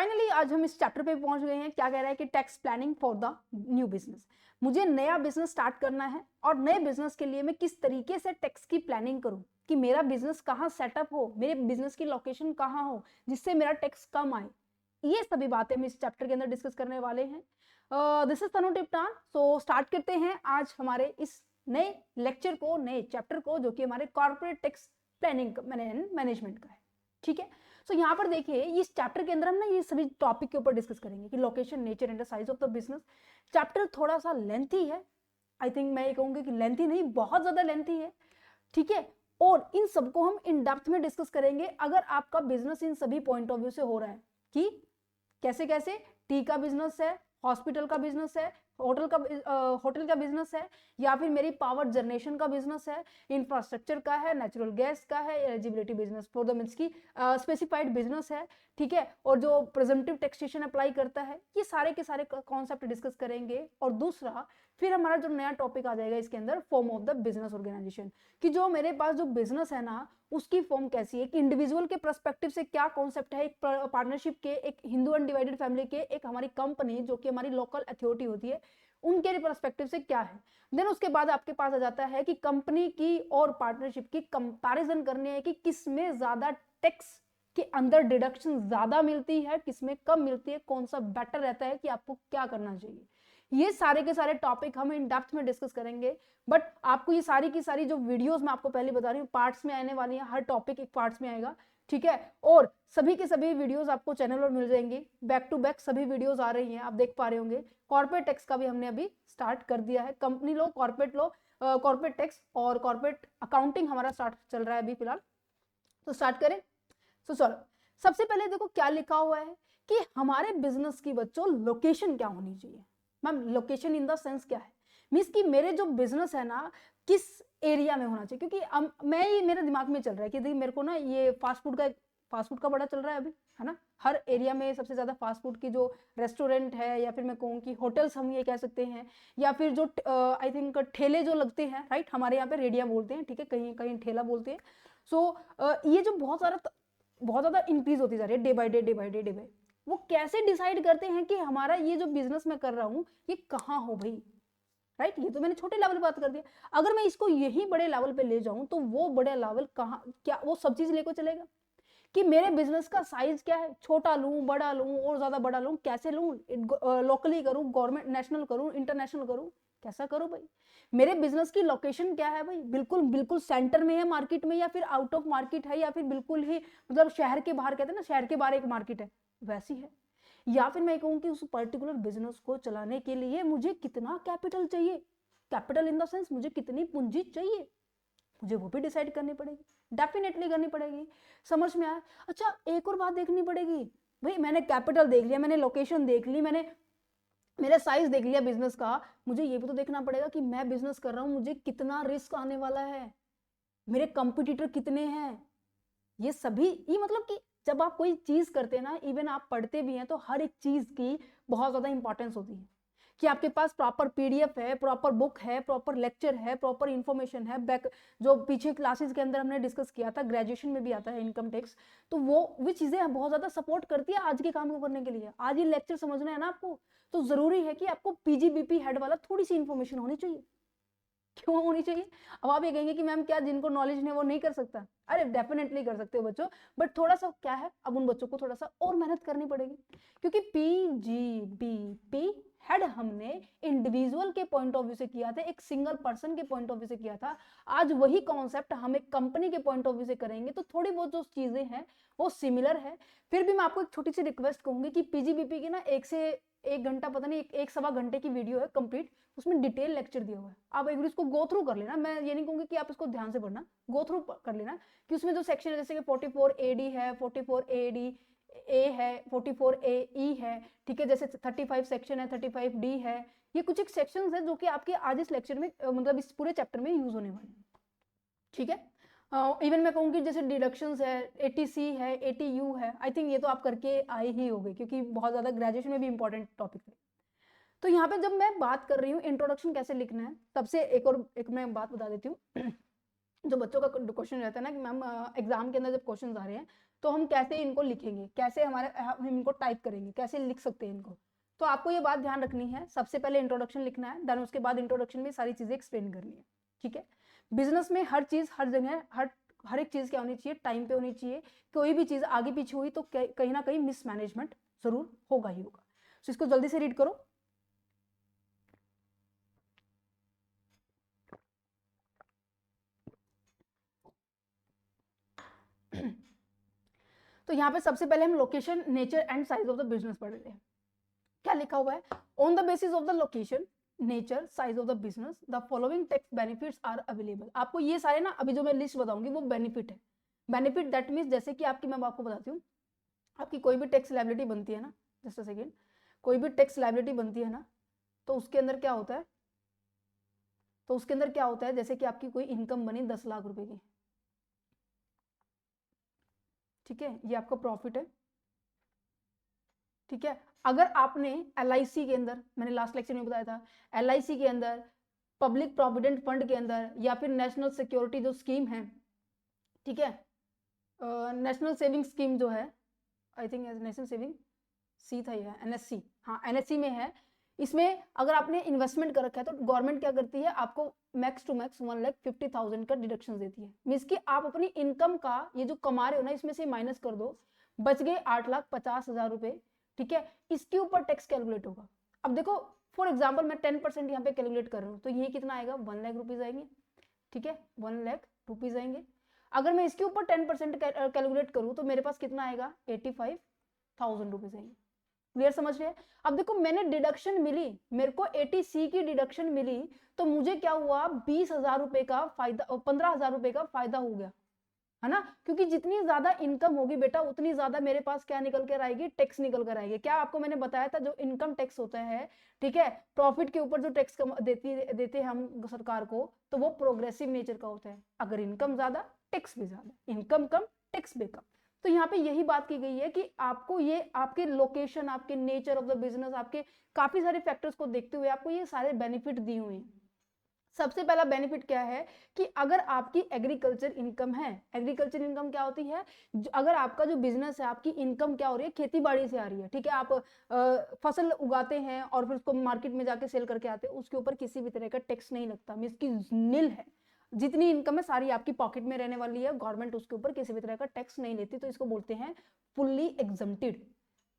Finally आज हम इस चैप्टर पे पहुंच गए हैं। क्या कह रहा है कि tax planning for the new business. मुझे नया बिजनेस स्टार्ट करना है और नए बिजनेस के लिए मैं किस तरीके से टैक्स की प्लानिंग करूं कि मेरा बिजनेस कहाँ सेटअप हो, मेरे बिजनेस की लोकेशन कहाँ हो, जिससे मेरा टैक्स कम आए। ये सभी बातें हम इस चैप्टर के अंदर डिस्कस करने वाले हैं। This is Tanu Tiptan. So start करते हैं आज हमारे इस नए लेक्चर को, नए चैप्टर को, जो कि हमारे कॉर्पोरेट टैक्स प्लानिंग मैनेजमेंट का है। ठीक है। सो यहाँ पर देखिए इस चैप्टर के अंदर हम ना ये सभी टॉपिक के ऊपर डिस्कस करेंगे कि location, nature and the size of the business. Chapter थोड़ा सा लेंथी है, आई थिंक मैं ये कहूंगी कि लेंथी नहीं, बहुत ज्यादा लेंथी है। ठीक है। और इन सबको हम इन डेप्थ में डिस्कस करेंगे अगर आपका बिजनेस इन सभी पॉइंट ऑफ व्यू से हो रहा है कि कैसे कैसे टी का बिजनेस है, हॉस्पिटल का बिजनेस है, होटल का बिजनेस है, या फिर मेरी पावर जनरेशन का बिजनेस है, इंफ्रास्ट्रक्चर का है, नेचुरल गैस का है, eligibility business for the means की स्पेसिफाइड बिजनेस है। ठीक है। और जो प्रेजेंटिव टैक्सेशन अप्लाई करता है, ये सारे के सारे कॉन्सेप्ट डिस्कस करेंगे। और दूसरा फिर हमारा जो नया टॉपिक आ जाएगा इसके अंदर, form of the business organisation, कि जो मेरे पास जो बिजनेस है ना उसकी फॉर्म कैसी है, एक इंडिविजुअल के पर्सपेक्टिव से क्या कॉन्सेप्ट है, एक पार्टनरशिप के, एक हिंदू अनडिवाइडेड फैमिली के, एक हमारी कंपनी जो कि हमारी लोकल अथॉरिटी होती है उनके पर्सपेक्टिव से क्या है। देन उसके बाद आपके पास आ जाता है कि कंपनी की और पार्टनरशिप की कंपैरिजन करनी है कि किसमें ज्यादा टैक्स के अंदर डिडक्शन ज्यादा मिलती है, किसमें कम मिलती है, कौन सा बेटर रहता है, कि आपको क्या करना चाहिए। ये सारे के सारे टॉपिक हम इन डेप्थ में डिस्कस करेंगे। बट आपको ये सारी की सारी जो वीडियोस मैं आपको पहले बता रही हूँ पार्ट्स में आने वाली है, हर टॉपिक एक पार्ट्स में आएगा। ठीक है। और सभी के सभी वीडियोस आपको चैनल पर मिल जाएंगी, बैक टू बैक सभी वीडियोस आ रही हैं, आप देख पा रहे होंगे। कॉर्पोरेट टैक्स का भी हमने अभी स्टार्ट कर दिया है, कंपनी लो, कॉर्पोरेट टैक्स और कॉर्पोरेट अकाउंटिंग हमारा स्टार्ट चल रहा है अभी फिलहाल। तो स्टार्ट करें। तो चलो सबसे पहले देखो क्या लिखा हुआ है कि हमारे बिजनेस की बच्चों लोकेशन क्या होनी चाहिए। Ma'am location in the sense क्या है, मीन्स कि मेरे जो बिजनेस है ना किस एरिया में होना चाहिए। क्योंकि मैं ये मेरे दिमाग में चल रहा है कि मेरे को ना ये फास्ट फूड का बड़ा चल रहा है अभी, है ना। हर एरिया में सबसे ज्यादा फास्ट फूड की जो रेस्टोरेंट है, या फिर मैं कहूँ कि होटल्स हम ये कह सकते हैं, या फिर जो आई थिंक ठेले जो लगते हैं, राइट, हमारे यहाँ पे रेडिया बोलते हैं, ठीक है, कहीं कहीं ठेला बोलते हैं। सो ये जो बहुत ज्यादा इंक्रीज होती जा रही है डे बाय डे, वो कैसे डिसाइड करते हैं कि हमारा ये जो बिजनेस मैं कर रहा हूँ ये कहाँ हो भाई, राइट। ये तो मैंने छोटे लेवल पे बात कर दिया। अगर मैं इसको यही बड़े लेवल पे ले जाऊं तो वो बड़े लेवल कहाँ, क्या वो सब चीज लेकर चलेगा कि मेरे बिजनेस का साइज क्या है, छोटा लूं, बड़ा लूं, और ज्यादा बड़ा लूं, कैसे लूं, लोकली करूं, गवर्नमेंट नेशनल करूं, इंटरनेशनल करूं, कैसा करूं भाई। मेरे बिजनेस की लोकेशन क्या है भाई, बिल्कुल बिल्कुल सेंटर में है मार्केट में, या फिर आउट ऑफ मार्केट है, या फिर बिल्कुल ही मतलब शहर के बाहर, कहते हैं ना शहर के बाहर एक मार्केट है, वैसी है। या फिर मैं कहूँ कि उस पर्टिकुलर बिजनेस को चलाने के लिए मुझे कितना कैपिटल चाहिए, कैपिटल इन द सेंस मुझे कितनी पूंजी चाहिए, मुझे वो भी डिसाइड करनी पड़ेगी, डेफिनेटली करनी पड़ेगी। समझ में आया। अच्छा एक और बात देखनी पड़ेगी भाई, मैंने कैपिटल देख लिया, मैंने लोकेशन देख ली, मैंने मेरा साइज देख लिया बिजनेस का, मुझे ये भी तो देखना पड़ेगा कि मैं बिजनेस कर रहा हूं, मुझे कितना रिस्क आने वाला है, मेरे कंपटीटर कितने हैं। ये सभी, ये मतलब कि जब आप कोई चीज करते हैं ना, इवन आप पढ़ते भी हैं, तो हर एक चीज की बहुत ज्यादा इंपॉर्टेंस होती है कि आपके पास प्रॉपर पीडीएफ है, प्रॉपर बुक है, प्रॉपर लेक्चर है, प्रॉपर इंफॉर्मेशन है, बैक जो पीछे क्लासेस के अंदर हमने डिस्कस किया था, ग्रेजुएशन में भी आता है इनकम टैक्स, तो वो चीजें बहुत ज्यादा सपोर्ट करती है आज के काम को करने के लिए। आज ये लेक्चर समझना है ना आपको, तो जरूरी है कि आपको पीजीबीपी हेड वाला थोड़ी सी इंफॉर्मेशन होनी चाहिए। क्यों होनी चाहिए। अब आप ये कहेंगे कि मैम क्या जिनको नॉलेज नहीं वो नहीं कर सकता, अरे डेफिनेटली कर सकते हो बच्चों, बट थोड़ा सा क्या है, अब उन बच्चों को थोड़ा सा और मेहनत करनी पड़ेगी, क्योंकि पीजीबीपी हेड हमने इंडिविजुअल के पॉइंट ऑफ व्यू से किया था, एक सिंगल पर्सन के पॉइंट ऑफ व्यू से किया था। आज वही कॉन्सेप्ट हम एक कंपनी के पॉइंट ऑफ व्यू से करेंगे, तो थोड़ी बहुत जो चीजें हैं वो सिमिलर है। फिर भी मैं आपको एक छोटी सी रिक्वेस्ट कहूंगी कि पीजीबीपी की ना 1 से 1 घंटा, पता नहीं, एक सवा घंटे की वीडियो है कंप्लीट, उसमें डिटेल लेक्चर दिया हुआ है, आप एक बार इसको गो थ्रू कर लेना। मैं ये नहीं कहूंगी कि आप इसको ध्यान से पढ़ना, गो थ्रू कर लेना, कि उसमें जो सेक्शन है, जैसे कि 44AD है, 44AD ए है, 44AE है, ठीक है, जैसे 35 सेक्शन है, 35D है, ये कुछ एक सेक्शंस है जो कि आपके आज इस लेक्चर में मतलब इस पूरे चैप्टर में यूज होने वाले हैं। ठीक है। इवन मैं कहूँगी जैसे डिडक्शंस है, 80C है, 80U है, आई थिंक ये तो आप करके आए ही होंगे, क्योंकि बहुत ज्यादा ग्रेजुएशन में भी इंपॉर्टेंट टॉपिक है। तो यहाँ पे जब मैं बात कर रही हूँ इंट्रोडक्शन कैसे लिखना है, तब से एक मैं बात बता देती हूँ जो बच्चों का क्वेश्चन रहता है ना कि मैम एग्जाम के अंदर जब क्वेश्चन आ रहे हैं तो हम कैसे इनको लिखेंगे, कैसे हम इनको टाइप करेंगे, कैसे लिख सकते हैं इनको। तो आपको ये बात ध्यान रखनी है, सबसे पहले इंट्रोडक्शन लिखना है, देन उसके बाद इंट्रोडक्शन में सारी चीजें एक्सप्लेन करनी है, ठीक है। बिजनेस में हर चीज हर जगह हर एक चीज क्या होनी चाहिए, टाइम पे होनी चाहिए। कोई भी चीज आगे पीछे हुई तो कहीं ना कहीं मिसमैनेजमेंट जरूर होगा ही होगा। तो इसको जल्दी से रीड करो। तो यहाँ पे सबसे पहले हम location, nature and size of the business पढ़ रहे हैं। क्या लिखा हुआ है, on the basis of the location, nature, size of the business the following tax benefits are available. आपको ये सारे ना अभी जो मैं लिस्ट बताऊंगी वो बेनिफिट है। बेनिफिट दैट मीन्स जैसे कि आपकी, मैं आपको बताती हूँ, आपकी कोई भी टैक्स लायबिलिटी बनती है ना, जस्ट अ सेकेंड, कोई भी टैक्स लायबिलिटी बनती है ना, तो उसके अंदर क्या होता है, तो उसके अंदर क्या होता है, जैसे कि आपकी कोई इनकम बनी 10 लाख रुपए की, ठीक है, ये आपका प्रॉफिट है, ठीक है। अगर आपने LIC के अंदर, मैंने लास्ट लेक्चर में बताया था, LIC के अंदर, पब्लिक प्रोविडेंट फंड के अंदर, या फिर नेशनल सिक्योरिटी जो स्कीम है, ठीक है, नेशनल सेविंग स्कीम जो है, आई थिंक नेशनल सेविंग सी था ये, NSC, हाँ NSC में है। इसमें अगर आपने इन्वेस्टमेंट कर रखा है तो गवर्नमेंट क्या करती है, आपको मैक्स टू मैक्स 1,50,000 का डिडक्शन देती है। मीन्स कि आप अपनी इनकम का ये जो कमा रहे हो ना, इसमें से माइनस कर दो, बच गए 8,50,000 रुपए, ठीक है। इसके ऊपर टैक्स कैलकुलेट होगा। अब देखो फॉर एग्जाम्पल मैं 10% यहाँ पे कैलकुलेट कर रहा हूँ, तो ये कितना आएगा, 1 लाख रुपीज आएंगे, ठीक है, 1 लाख रुपीज आएंगे। अगर मैं इसके ऊपर 10% कैलकुलेट करूँ तो मेरे पास कितना आएगा, 85,000 रुपीज आएंगे। क्लियर, समझ रहे हैं। अब देखो मैंने डिडक्शन मिली, मेरे को 80C की डिडक्शन मिली, तो मुझे क्या हुआ, 20,000 रुपए का फायदा, 15,000 रुपए का फायदा हो गया, है ना। क्योंकि जितनी ज्यादा इनकम होगी बेटा, उतनी ज्यादा मेरे पास क्या निकल कर आएगी, टैक्स निकल कर आएगी। क्या आपको मैंने बताया था, जो इनकम टैक्स होता है, ठीक है, प्रॉफिट के ऊपर जो टैक्स देते हैं हम सरकार को, तो वो प्रोग्रेसिव नेचर का होता है। अगर इनकम ज्यादा, टैक्स भी ज्यादा, इनकम कम, टैक्स भी कम। तो यहाँ पे यही बात की गई है कि आपको ये आपके लोकेशन, आपके नेचर ऑफ द बिजनेस, आपके काफी सारे फैक्टर्स को देखते हुए आपको ये सारे बेनिफिट दिए हुए हैं। सबसे पहला बेनिफिट क्या है कि अगर आपकी एग्रीकल्चर इनकम है, एग्रीकल्चर इनकम क्या होती है, अगर आपका जो बिजनेस है, आपकी इनकम क्या हो रही है, खेती बाड़ी से आ रही है, ठीक है, आप फसल उगाते हैं और फिर उसको मार्केट में जाके सेल करके आते हैं, उसके ऊपर किसी भी तरह का टैक्स नहीं लगता, मींस की नील है। जितनी इनकम है सारी आपकी पॉकेट में रहने वाली है, गवर्नमेंट उसके ऊपर किसी भी तरह का टैक्स नहीं लेती, तो इसको बोलते हैं फुल्ली एग्जम्प्टेड,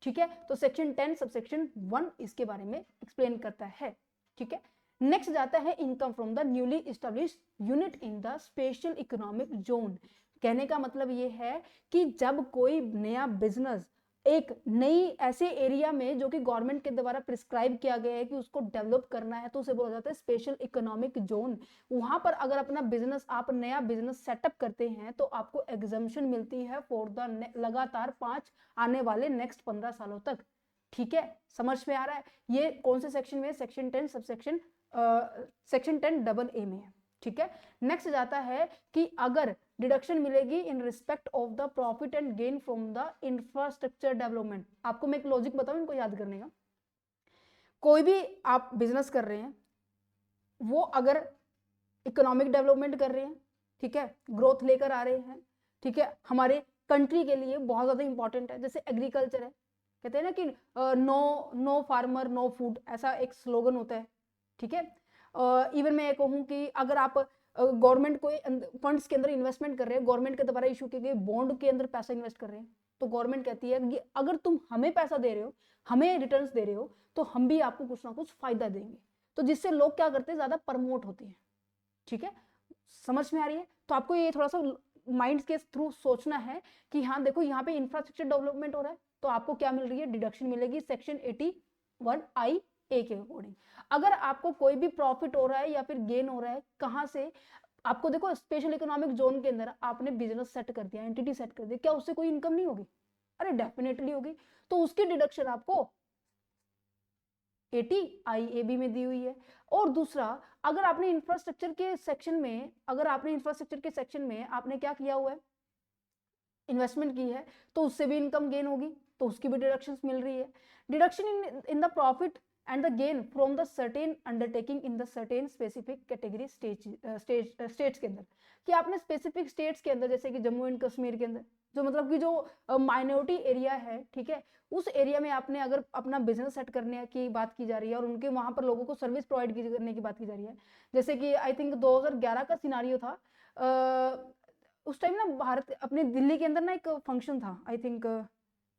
ठीक है। तो सेक्शन 10 सबसेक्शन 1 इसके बारे में एक्सप्लेन करता है, ठीक है। नेक्स्ट जाता है income from the newly established unit in the special economic zone. कहने का मतलब ये है कि जब कोई नया बिजनेस एक नई ऐसे एरिया में जो कि गवर्नमेंट के द्वारा प्रिस्क्राइब किया गया है कि उसको डेवलप करना है, तो उसे बोला जाता है स्पेशल इकोनॉमिक जोन। वहां पर अगर अपना बिजनेस, आप नया बिजनेस सेटअप करते हैं तो आपको एग्जम्पशन मिलती है फॉर द लगातार 5 आने वाले नेक्स्ट 15 सालों तक, ठीक है। समझ में आ रहा है। ये कौन से सेक्शन में, सेक्शन 10 सबसेक्शन सेक्शन 10AA में है, ठीक है। नेक्स्ट जाता है कि अगर डिडक्शन मिलेगी in respect of the profit and gain from the infrastructure development. आपको मैं एक लॉजिक बताऊं इनको याद करने का। कोई भी आप बिजनेस कर रहे हैं, वो अगर इकोनॉमिक डेवलपमेंट कर रहे हैं, ठीक है, ग्रोथ लेकर आ रहे हैं, ठीक है, हमारे कंट्री के लिए बहुत ज्यादा इंपॉर्टेंट है। जैसे एग्रीकल्चर है, कहते हैं ना कि नो फार्मर नो फूड, ऐसा एक स्लोगन होता है, ठीक है। इवन मैं ये कहूँ कि अगर आप गवर्नमेंट को फंड्स के अंदर इन्वेस्टमेंट कर रहे हैं, गवर्नमेंट के द्वारा इशू किए गए बॉन्ड के अंदर पैसा इन्वेस्ट कर रहे हैं, तो गवर्नमेंट कहती है कि अगर तुम हमें पैसा दे रहे हो, हमें रिटर्न्स दे रहे हो, तो हम भी आपको कुछ ना कुछ फायदा देंगे। तो जिससे लोग क्या करते हैं, ज्यादा प्रमोट होते हैं, ठीक है। समझ में आ रही है। तो आपको ये थोड़ा सा माइंड के थ्रू सोचना है कि हाँ देखो यहाँ पे इंफ्रास्ट्रक्चर डेवलपमेंट हो रहा है, तो आपको क्या मिल रही है, डिडक्शन मिलेगी सेक्शन 81I A के अकॉर्डिंग। अगर आपको कोई भी प्रॉफिट हो रहा है या फिर गेन हो रहा है, कहां से, आपको देखो स्पेशल इकोनॉमिक जोन के अंदर आपने बिजनेस सेट कर दिया, एंटिटी सेट कर दिया, क्या उससे कोई इनकम नहीं होगी? अरे डेफिनेटली होगी। तो उसकी डिडक्शन आपको 80IAB में दी हुई है। और दूसरा, अगर आपने इंफ्रास्ट्रक्चर के सेक्शन में, आपने क्या किया हुआ है, इन्वेस्टमेंट की है, तो उससे भी इनकम गेन होगी, तो उसकी भी डिडक्शंस मिल रही है। Deduction in the profit and the gain from the certain undertaking in the certain specific category states के अंदर, कि आपने स्पेसिफिक स्टेट्स के अंदर जैसे कि जम्मू एंड कश्मीर के अंदर जो मतलब कि जो माइनॉरिटी एरिया है, ठीक है, उस एरिया में आपने अगर अपना बिजनेस सेट करने की बात की जा रही है और उनके वहां पर लोगों को सर्विस प्रोवाइड करने की बात की जा रही है, जैसे कि आई थिंक 2011 का सिनारियो था, उस टाइम ना भारत अपने दिल्ली के अंदर ना एक फंक्शन था, आई थिंक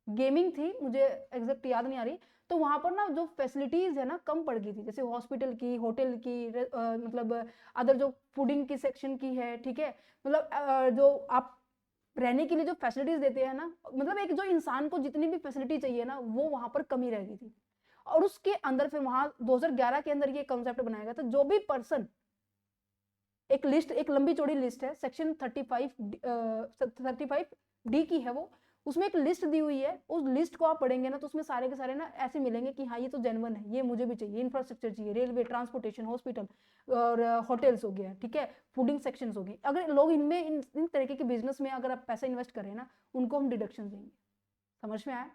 गेमिंग थी, मुझे एग्जैक्ट याद नहीं आ रही, तो वहां पर ना जो फैसिलिटीज है ना कम पड़ गई थी, जैसे हॉस्पिटल की, होटल की, मतलब अदर जो फूडिंग की सेक्शन की है, ठीक है, मतलब जो आप रहने के लिए जो फैसिलिटीज देते हैं ना, मतलब एक जो इंसान को जितनी भी फैसिलिटी चाहिए ना वो वहां पर कमी रह गई थी। और उसके अंदर फिर वहां 2011 के अंदर ये कॉन्सेप्ट बनाया गया था, जो भी पर्सन, एक लिस्ट, एक लंबी चौड़ी लिस्ट है, सेक्शन 35 डी की है वो, उसमें एक लिस्ट दी हुई है, उस लिस्ट को आप पढ़ेंगे ना तो उसमें सारे के सारे ना ऐसे मिलेंगे कि हाँ ये तो जेन्युइन है, ये मुझे भी चाहिए, इंफ्रास्ट्रक्चर चाहिए, रेलवे, ट्रांसपोर्टेशन, हॉस्पिटल और होटल्स हो गया, ठीक है, फूडिंग सेक्शंस हो गई। अगर लोग इनमें इन तरीके के बिजनेस में अगर आप पैसा इन्वेस्ट करें ना, उनको हम डिडक्शन देंगे। समझ में आया?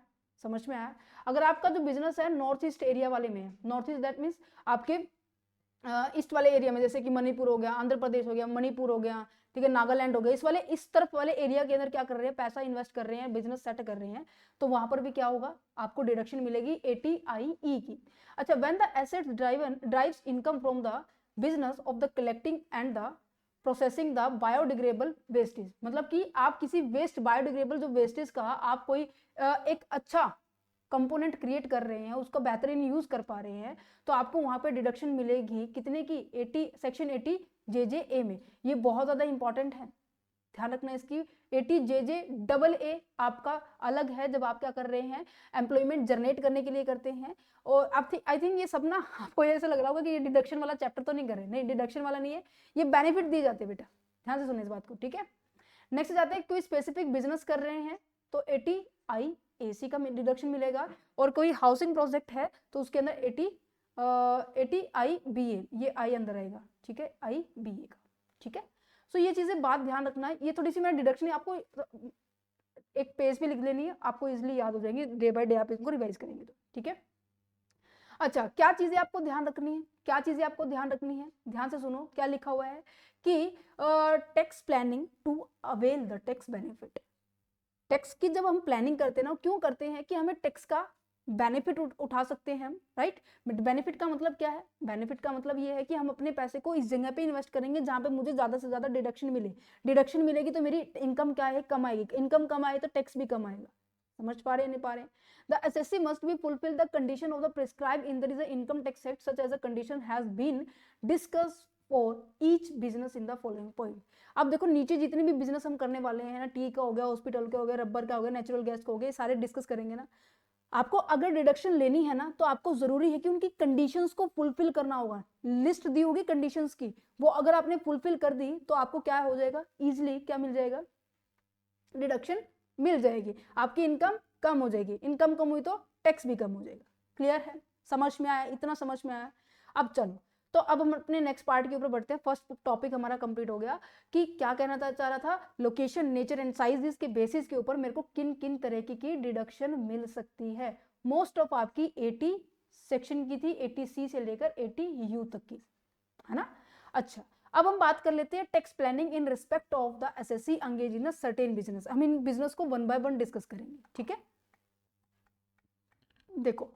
समझ में आया? अगर आपका जो बिजनेस है नॉर्थ ईस्ट एरिया वाले में है, नॉर्थ ईस्ट दैट मीन्स आपके ईस्ट वाले एरिया में, जैसे कि मणिपुर हो गया, आंध्र प्रदेश हो गया, मणिपुर हो गया, ठीक है, नागालैंड हो गया, इस वाले, इस तरफ वाले एरिया के अंदर क्या कर रहे हैं, पैसा इन्वेस्ट कर रहे हैं, बिजनेस सेट कर रहे हैं, तो वहां पर भी क्या होगा, आपको डिडक्शन मिलेगी 80IE की। अच्छा, when the assets drives income from the business of the collecting and the processing the biodegradable wastage, मतलब कि आप किसी वेस्ट, बायोडिग्रेडेबल जो वेस्टेज का आप कोई एक अच्छा कंपोनेंट क्रिएट कर रहे हैं, उसका बेहतरीन यूज कर पा रहे हैं, तो आपको वहां पे डिडक्शन मिलेगी कितने की, 80, सेक्शन 80 JJA में। ये बहुत ज्यादा इंपॉर्टेंट है, ध्यान रखना इसकी। 80 JJAA आपका अलग है, जब आप क्या कर रहे हैं, एम्प्लॉयमेंट जनरेट करने के लिए करते हैं। और आप आई थिंक ये सब ना आपको ऐसा लग रहा होगा कि ये डिडक्शन वाला चैप्टर तो नहीं कर रहे, नहीं, डिडक्शन वाला नहीं है, ये बेनिफिट दिए जाते हैं बेटा, ध्यान से सुने इस बात को, ठीक है। नेक्स्ट जाते हैं, कोई स्पेसिफिक बिजनेस कर रहे हैं तो 80IAC का डिडक्शन मिलेगा, और कोई हाउसिंग प्रोजेक्ट है तो उसके अंदर 80IBA, ये आई अंदर आएगा, ठीक है, IBA का, ठीक है। सो ये चीजें बात ध्यान रखना है, ये थोड़ी सी मैं डिडक्शन आपको एक पेज पे लिख लेनी है, आपको इजिली याद हो जाएंगे, डे बाय डे आप इनको रिवाइज करेंगे तो, ठीक है। अच्छा, क्या चीजें आपको ध्यान रखनी है, क्या चीजें आपको ध्यान रखनी है, ध्यान से सुनो, क्या लिखा हुआ है कि tax planning to avail the tax benefit. Tax की जब हम प्लानिंग करते हैं ना, क्यों करते हैं कि हमें टैक्स का बेनिफिट उठा सकते हैं हम, राइट। बेनिफिट का मतलब क्या है, बेनिफिट का मतलब ये है कि हम अपने पैसे को इस जगह पे इन्वेस्ट करेंगे जहां पे मुझे ज्यादा से ज्यादा डिडक्शन मिले, डिडक्शन मिलेगी तो मेरी इनकम क्या है, कम आएगी, इनकम कम आए तो टैक्स भी कम आएगा। समझ पा रहे हैं, नहीं पा रहे हैं? The assessee must be fulfill the condition of the prescribed in the income tax act, such as a condition has been discussed for each business in the following point। अब देखो नीचे जितने भी बिजनेस हम करने वाले हैं ना, टी का हो गया, हॉस्पिटल का हो गया, रबर का हो गया, नेचुरल गैस का हो गया, सारे डिस्कस करेंगे ना। आपको अगर डिडक्शन लेनी है ना तो आपको जरूरी है कि उनकी कंडीशंस को फुलफिल करना होगा, लिस्ट दी होगी कंडीशंस की, वो अगर आपने फुलफिल कर दी तो आपको क्या हो जाएगा, इजिली क्या मिल जाएगा, डिडक्शन मिल जाएगी, आपकी इनकम कम हो जाएगी, इनकम कम हुई तो टैक्स भी कम हो जाएगा। क्लियर है? समझ में आया? इतना समझ में आया? अब चलो, तो अब हम अपने नेक्स्ट पार्ट के ऊपर बढ़ते हैं। फर्स्ट टॉपिक हमारा कंप्लीट हो गया कि क्या कहना था, चाह रहा था, लोकेशन, नेचर एंड साइज के बेसिस के ऊपर मेरे को किन किन तरह की डिडक्शन मिल सकती है। मोस्ट ऑफ आपकी 80 सेक्शन की थी, 80C से लेकर 80U तक की, है ना। अच्छा, अब हम बात कर लेते हैं tax planning in respect of the assessee engage in certain business. हम इन बिजनेस को वन बाय वन डिस्कस करेंगे, ठीक है। देखो,